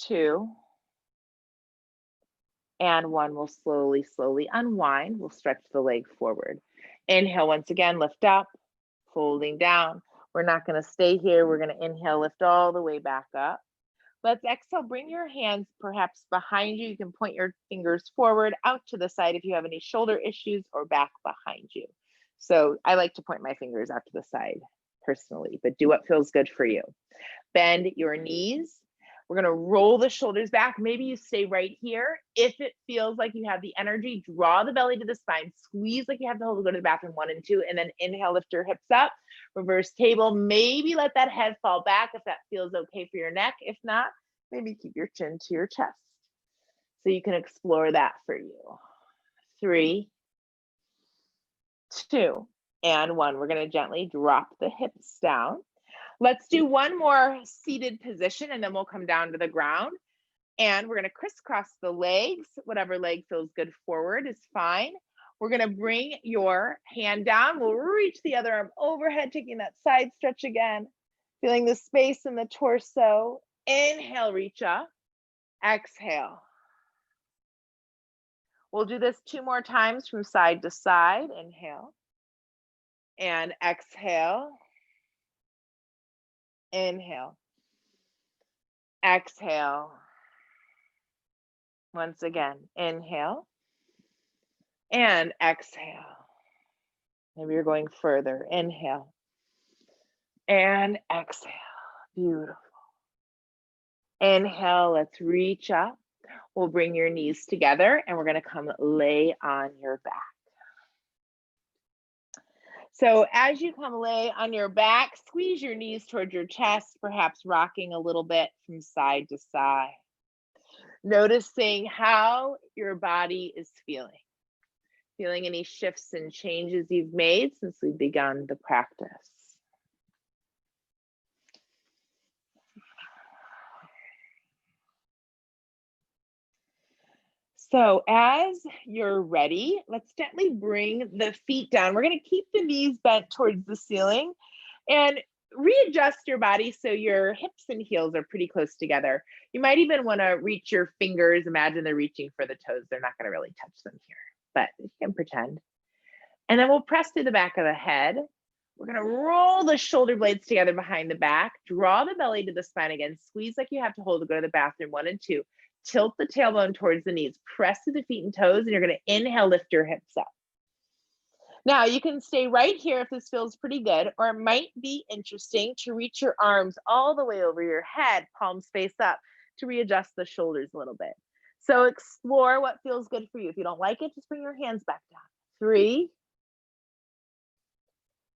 Speaker 1: 2, and 1. We'll slowly unwind. We'll stretch the leg forward. Inhale once again, lift up, folding down. We're not going to stay here. We're going to inhale, lift all the way back up. Let's exhale, bring your hands perhaps behind you. You can point your fingers forward, out to the side if you have any shoulder issues, or back behind you. So I like to point my fingers out to the side personally, but do what feels good for you. Bend your knees. We're going to roll the shoulders back. Maybe you stay right here. If it feels like you have the energy, draw the belly to the spine, squeeze like you have to hold to go to the bathroom, 1 and 2, and then inhale, lift your hips up, reverse table. Maybe let that head fall back if that feels okay for your neck. If not, maybe keep your chin to your chest. So you can explore that for you. 3, 2, and 1. We're going to gently drop the hips down. Let's do one more seated position, and then we'll come down to the ground. And we're going to crisscross the legs. Whatever leg feels good forward is fine. We're going to bring your hand down. We'll reach the other arm overhead, taking that side stretch again. Feeling the space in the torso. Inhale, reach up. Exhale. We'll do this 2 more times from side to side. Inhale. And exhale. Inhale. Exhale. Once again, inhale and exhale. Maybe you're going further. Inhale and exhale. Beautiful. Inhale, let's reach up. We'll bring your knees together and we're going to come lay on your back. So as you come lay on your back, squeeze your knees towards your chest, perhaps rocking a little bit from side to side. Noticing how your body is feeling. Feeling any shifts and changes you've made since we've begun the practice. So as you're ready, let's gently bring the feet down. We're going to keep the knees bent towards the ceiling and readjust your body so your hips and heels are pretty close together. You might even want to reach your fingers. Imagine they're reaching for the toes. They're not going to really touch them here, but you can pretend. And then we'll press through the back of the head. We're going to roll the shoulder blades together behind the back. Draw the belly to the spine again. Squeeze like you have to hold to go to the bathroom, 1 and 2. Tilt the tailbone towards the knees. Press to the feet and toes, and you're going to inhale, lift your hips up. Now, you can stay right here if this feels pretty good, or it might be interesting to reach your arms all the way over your head, palms face up, to readjust the shoulders a little bit. So explore what feels good for you. If you don't like it, just bring your hands back down. 3,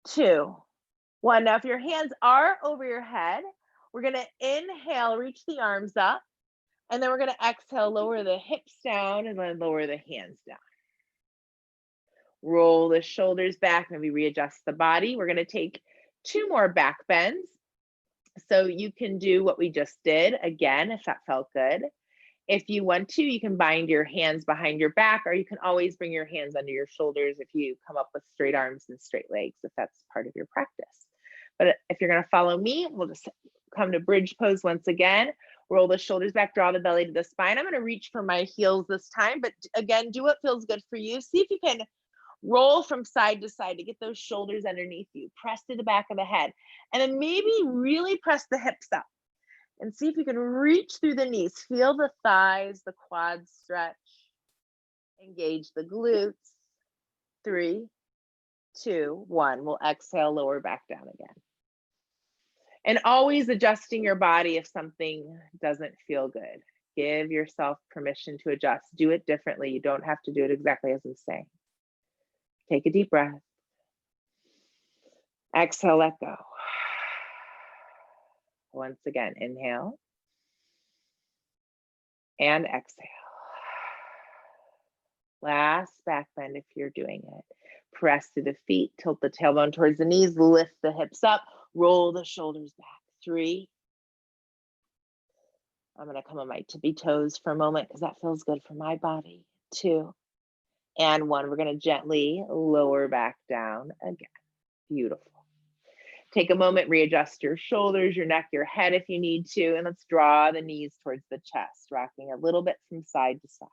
Speaker 1: 2, 1. Now, if your hands are over your head, we're going to inhale, reach the arms up, and then we're going to exhale, lower the hips down, and then lower the hands down. Roll the shoulders back, maybe readjust the body. We're going to take 2 more back bends. So you can do what we just did again, if that felt good. If you want to, you can bind your hands behind your back, or you can always bring your hands under your shoulders if you come up with straight arms and straight legs, if that's part of your practice. But if you're going to follow me, we'll just come to bridge pose once again. Roll the shoulders back, draw the belly to the spine. I'm going to reach for my heels this time, but again, do what feels good for you. See if you can roll from side to side to get those shoulders underneath you. Press to the back of the head. And then maybe really press the hips up. And see if you can reach through the knees. Feel the thighs, the quads stretch. Engage the glutes. 3, 2, 1. We'll exhale, lower back down again. And always adjusting your body if something doesn't feel good. Give yourself permission to adjust. Do it differently. You don't have to do it exactly as I'm saying. Take a deep breath. Exhale, let go. Once again, inhale and exhale. Last back bend if you're doing it. Press through the feet, tilt the tailbone towards the knees, lift the hips up, roll the shoulders back. 3. I'm gonna come on my tippy toes for a moment because that feels good for my body. 2 and 1. We're gonna gently lower back down again. Beautiful. Take a moment, readjust your shoulders, your neck, your head if you need to, and let's draw the knees towards the chest, rocking a little bit from side to side.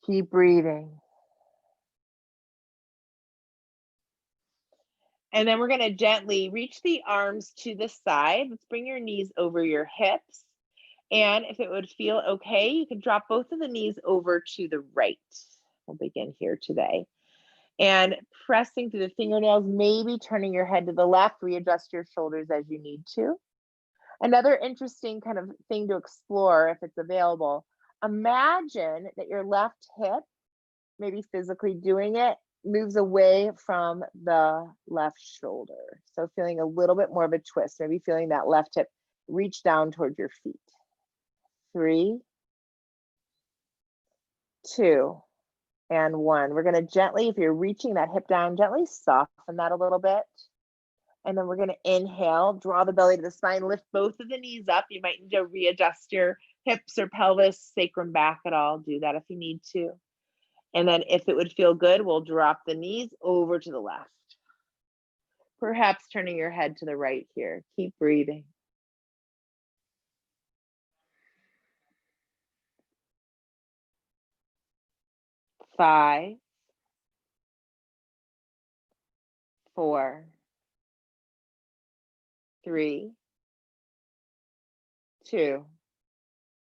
Speaker 1: Keep breathing. And then we're going to gently reach the arms to the side. Let's bring your knees over your hips. And if it would feel okay, you can drop both of the knees over to the right. We'll begin here today. And pressing through the fingernails, maybe turning your head to the left, readjust your shoulders as you need to. Another interesting kind of thing to explore if it's available, imagine that your left hip, maybe physically doing it, moves away from the left shoulder. So feeling a little bit more of a twist, maybe feeling that left hip reach down towards your feet. 3, 2, and 1. We're gonna gently, if you're reaching that hip down, gently soften that a little bit. And then we're gonna inhale, draw the belly to the spine, lift both of the knees up. You might need to readjust your hips or pelvis, sacrum back at all. Do that if you need to. And then if it would feel good, we'll drop the knees over to the left. Perhaps turning your head to the right here. Keep breathing. 5, 4, 3, 2,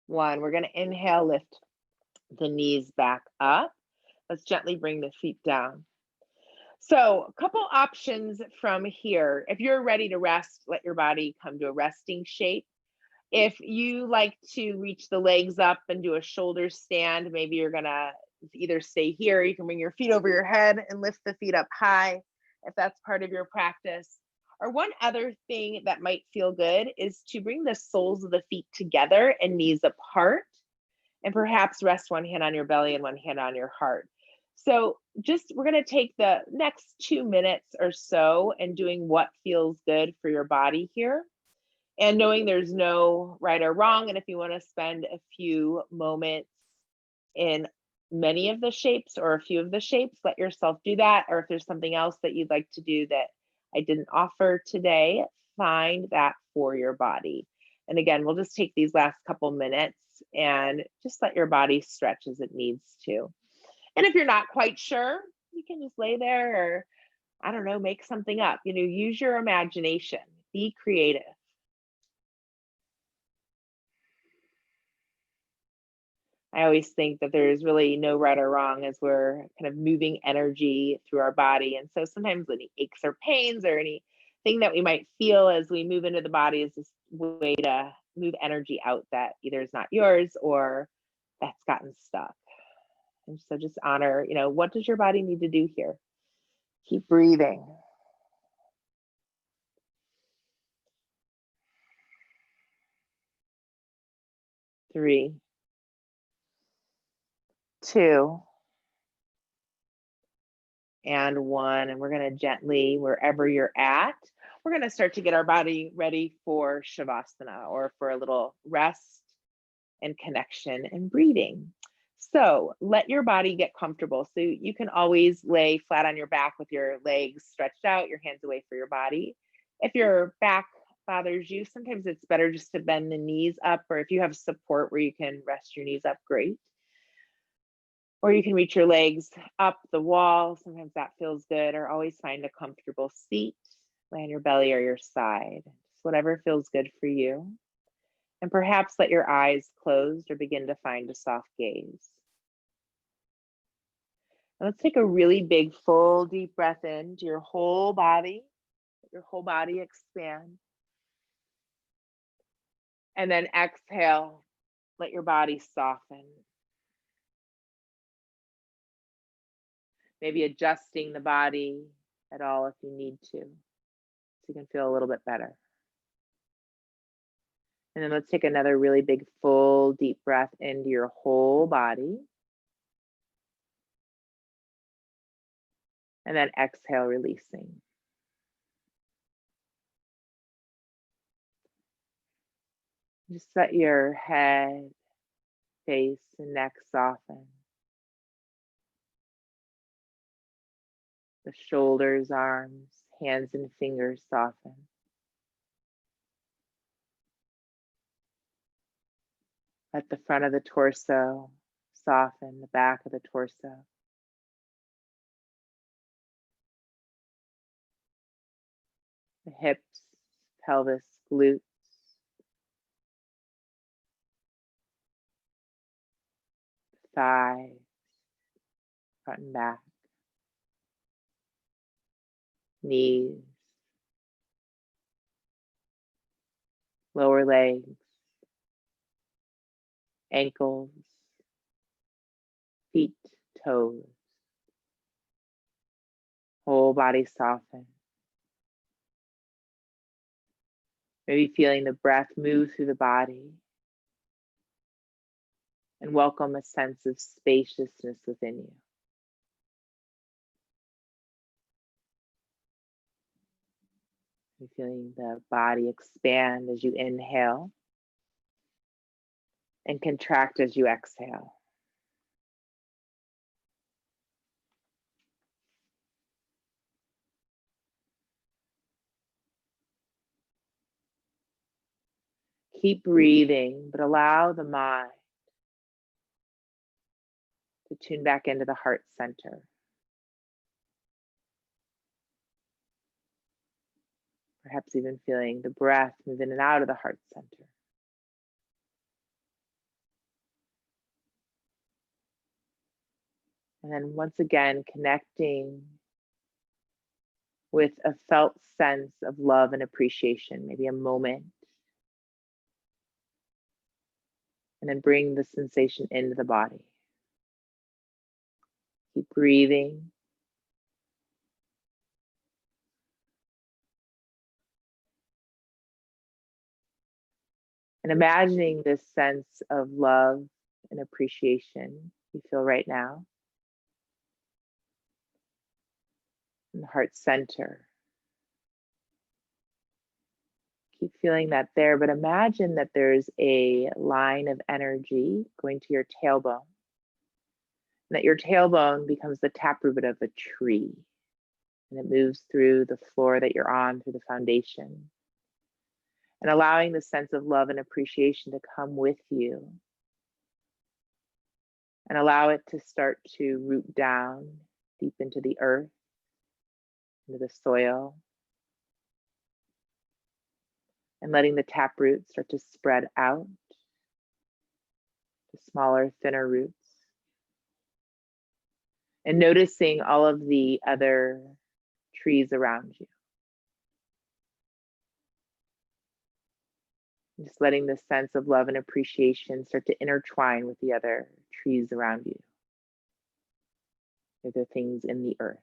Speaker 1: 1. We're going to inhale, lift the knees back up. Let's gently bring the feet down. So a couple options from here. If you're ready to rest, let your body come to a resting shape. If you like to reach the legs up and do a shoulder stand, maybe you're gonna either stay here, you can bring your feet over your head and lift the feet up high, if that's part of your practice. Or one other thing that might feel good is to bring the soles of the feet together and knees apart, and perhaps rest one hand on your belly and one hand on your heart. So we're gonna take the next 2 minutes or so and doing what feels good for your body here. And knowing there's no right or wrong. And if you want to spend a few moments in many of the shapes or a few of the shapes, let yourself do that. Or if there's something else that you'd like to do that I didn't offer today, find that for your body. And again, we'll just take these last couple minutes and just let your body stretch as it needs to. And if you're not quite sure, you can just lay there or, I don't know, make something up. Use your imagination, be creative. I always think that there's really no right or wrong as we're kind of moving energy through our body. And so sometimes any aches or pains or anything that we might feel as we move into the body is this way to move energy out that either is not yours or that's gotten stuck. And so just honor, what does your body need to do here? Keep breathing. 3, 2, and 1. And we're going to gently, wherever you're at, we're going to start to get our body ready for Shavasana, or for a little rest and connection and breathing. So let your body get comfortable. So you can always lay flat on your back with your legs stretched out, your hands away from your body. If your back bothers you, sometimes it's better just to bend the knees up, or if you have support where you can rest your knees up, great. Or you can reach your legs up the wall. Sometimes that feels good. Or always find a comfortable seat, lay on your belly or your side, just whatever feels good for you. And perhaps let your eyes closed or begin to find a soft gaze. Let's take a really big, full, deep breath into your whole body. Let your whole body expand. And then exhale, let your body soften. Maybe adjusting the body at all if you need to, so you can feel a little bit better. And then let's take another really big, full, deep breath into your whole body. And then exhale, releasing. Just let your head, face, and neck soften. The shoulders, arms, hands, and fingers soften. Let the front of the torso soften, the back of the torso. The hips, pelvis, glutes. Thighs, front and back. Knees. Lower legs. Ankles. Feet, toes. Whole body soften. Maybe feeling the breath move through the body and welcome a sense of spaciousness within you. You're feeling the body expand as you inhale and contract as you exhale. Keep breathing, but allow the mind to tune back into the heart center. Perhaps even feeling the breath move in and out of the heart center. And then once again, connecting with a felt sense of love and appreciation, maybe a moment. And then bring the sensation into the body. Keep breathing. And imagining this sense of love and appreciation you feel right now in the heart center. Keep feeling that there, but imagine that there's a line of energy going to your tailbone, and that your tailbone becomes the taproot of a tree, and it moves through the floor that you're on, through the foundation, and allowing the sense of love and appreciation to come with you, and allow it to start to root down deep into the earth, into the soil, and letting the taproot start to spread out to smaller, thinner roots. And noticing all of the other trees around you. Just letting this sense of love and appreciation start to intertwine with the other trees around you. The things in the earth.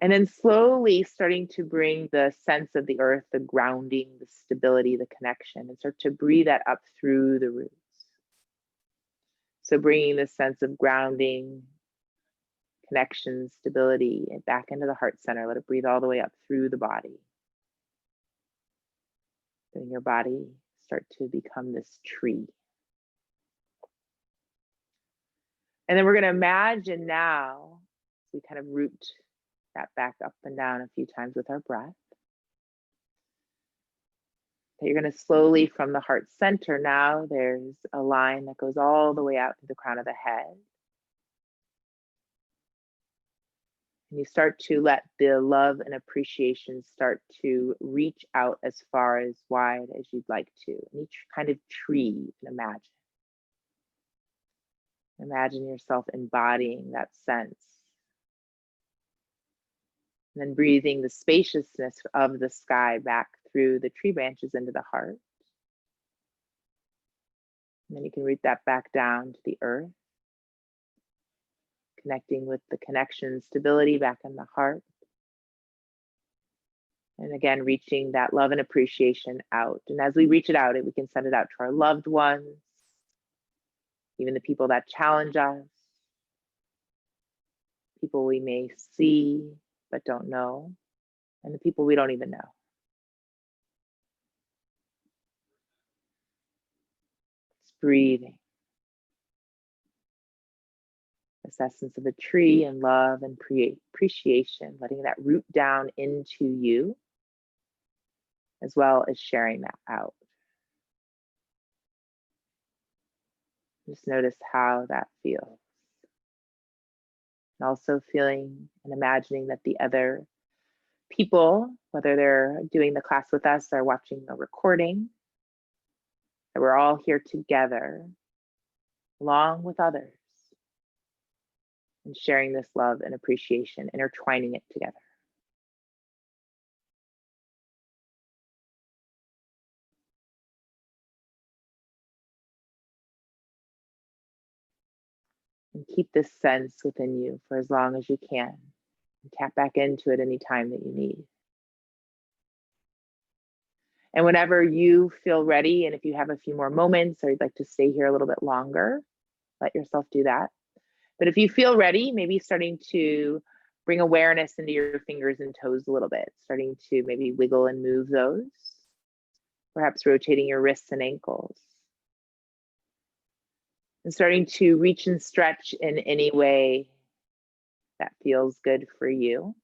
Speaker 1: And then slowly starting to bring the sense of the earth, the grounding, the stability, the connection, and start to breathe that up through the roots. So bringing this sense of grounding, connection, stability, and back into the heart center. Let it breathe all the way up through the body. Letting your body start to become this tree. And then we're going to imagine now, we kind of root that back up and down a few times with our breath, that you're going to slowly from the heart center, now there's a line that goes all the way out to the crown of the head. And you start to let the love and appreciation start to reach out as far as wide as you'd like to. And each kind of tree you can imagine. Imagine yourself embodying that sense. And then breathing the spaciousness of the sky back through the tree branches into the heart. And then you can root that back down to the earth, connecting with the connection, stability back in the heart. And again, reaching that love and appreciation out. And as we reach it out, we can send it out to our loved ones, even the people that challenge us, people we may see but don't know, and the people we don't even know. Just breathing. This essence of a tree and love and appreciation, letting that root down into you, as well as sharing that out. Just notice how that feels. And also feeling and imagining that the other people, whether they're doing the class with us or watching the recording, that we're all here together, along with others, and sharing this love and appreciation, intertwining it together. And keep this sense within you for as long as you can. And tap back into it anytime that you need. And whenever you feel ready, and if you have a few more moments or you'd like to stay here a little bit longer, let yourself do that. But if you feel ready, maybe starting to bring awareness into your fingers and toes a little bit, starting to maybe wiggle and move those, perhaps rotating your wrists and ankles. And starting to reach and stretch in any way that feels good for you.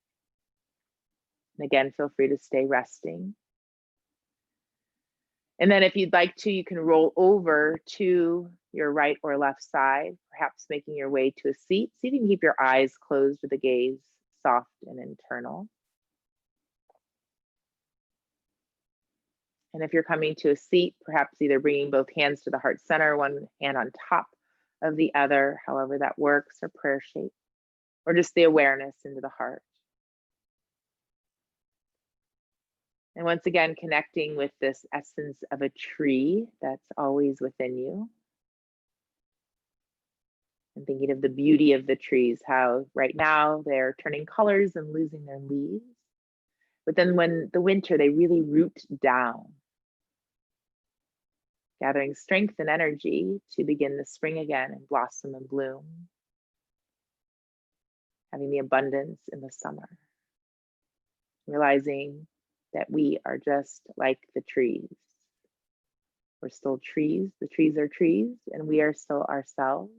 Speaker 1: And again, feel free to stay resting. And then if you'd like to, you can roll over to your right or left side, perhaps making your way to a seat. See if you can keep your eyes closed with the gaze soft and internal. And if you're coming to a seat, perhaps either bringing both hands to the heart center, one hand on top of the other, however that works, or prayer shape, or just the awareness into the heart. And once again, connecting with this essence of a tree that's always within you. And thinking of the beauty of the trees, how right now they're turning colors and losing their leaves. But then when the winter, they really root down, gathering strength and energy to begin the spring again and blossom and bloom, having the abundance in the summer, realizing that we are just like the trees. We're still trees, the trees are trees, and we are still ourselves.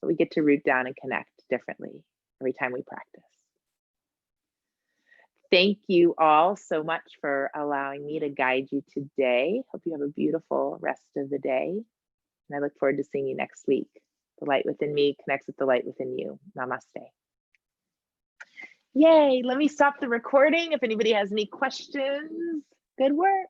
Speaker 1: But we get to root down and connect differently every time we practice. Thank you all so much for allowing me to guide you today. Hope you have a beautiful rest of the day. And I look forward to seeing you next week. The light within me connects with the light within you. Namaste. Yay, let me stop the recording if anybody has any questions. Good work.